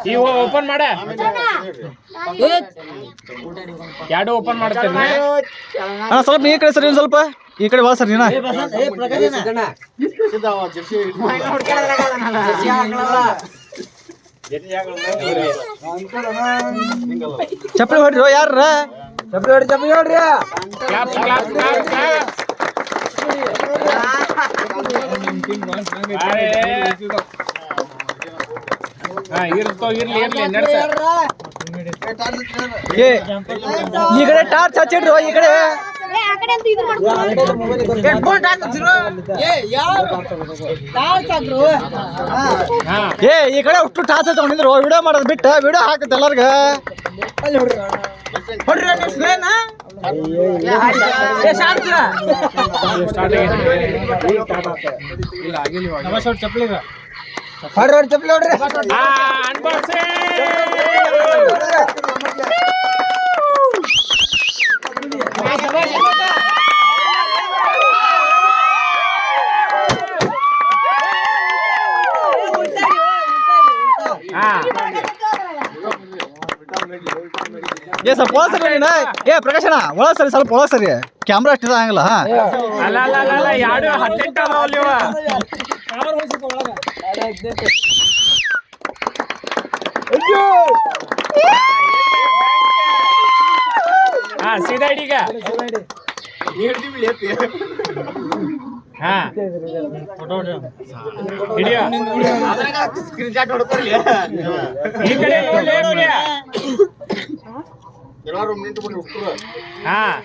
ಈಗ ಓಪನ್ ಮಾಡ ಎರಡು ಓಪನ್ ಮಾಡ್ತೇನೆ ಅಣ್ಣ ಸ್ವಲ್ಪ ಈ ಕಡೆ ಸರ್ ಸ್ವಲ್ಪ ಈ ಕಡೆ ಬಾ ಸರ್ ನೀನ ಚಪ್ಪಲಿ ಹೊಡ್ರಿ ಯಾರ ಚಪ್ಪಲಿ ಹೊಡ್ರಿ ಇರ್ಲಿ ಈ ಕಡೆ ಟಾರ್ಚ್ ಹಚ್ಚಿಡ್ರಿ ಈ ಕಡೆ ಈ ಕಡೆ ಅಷ್ಟು ಟಾರ್ಚ್ ತಗೊಂಡಿದ್ರು ವಿಡಿಯೋ ಮಾಡೋದು ಬಿಟ್ಟು ವಿಡಿಯೋ ಹಾಕತ್ತೆ ಎಲ್ಲರಿಗ ಚಪ್ಪಲಿ ಚಪ್ಪಲಿ ನೋಡ್ರಿ ಸ್ವಲ್ಪ ಒಳ ಸರಿ ಪ್ರಕಾಶನ ಒಳ ಸರಿ ಸ್ವಲ್ಪ ಒಳ ಸರಿ ಕ್ಯಾಮ್ರಾ ಅಷ್ಟಿದ ಹಂಗಲ್ಲ ಎರಡು 18 ಸೀದಾ ಹಿಡೀಗ ಈ ಕಡೆ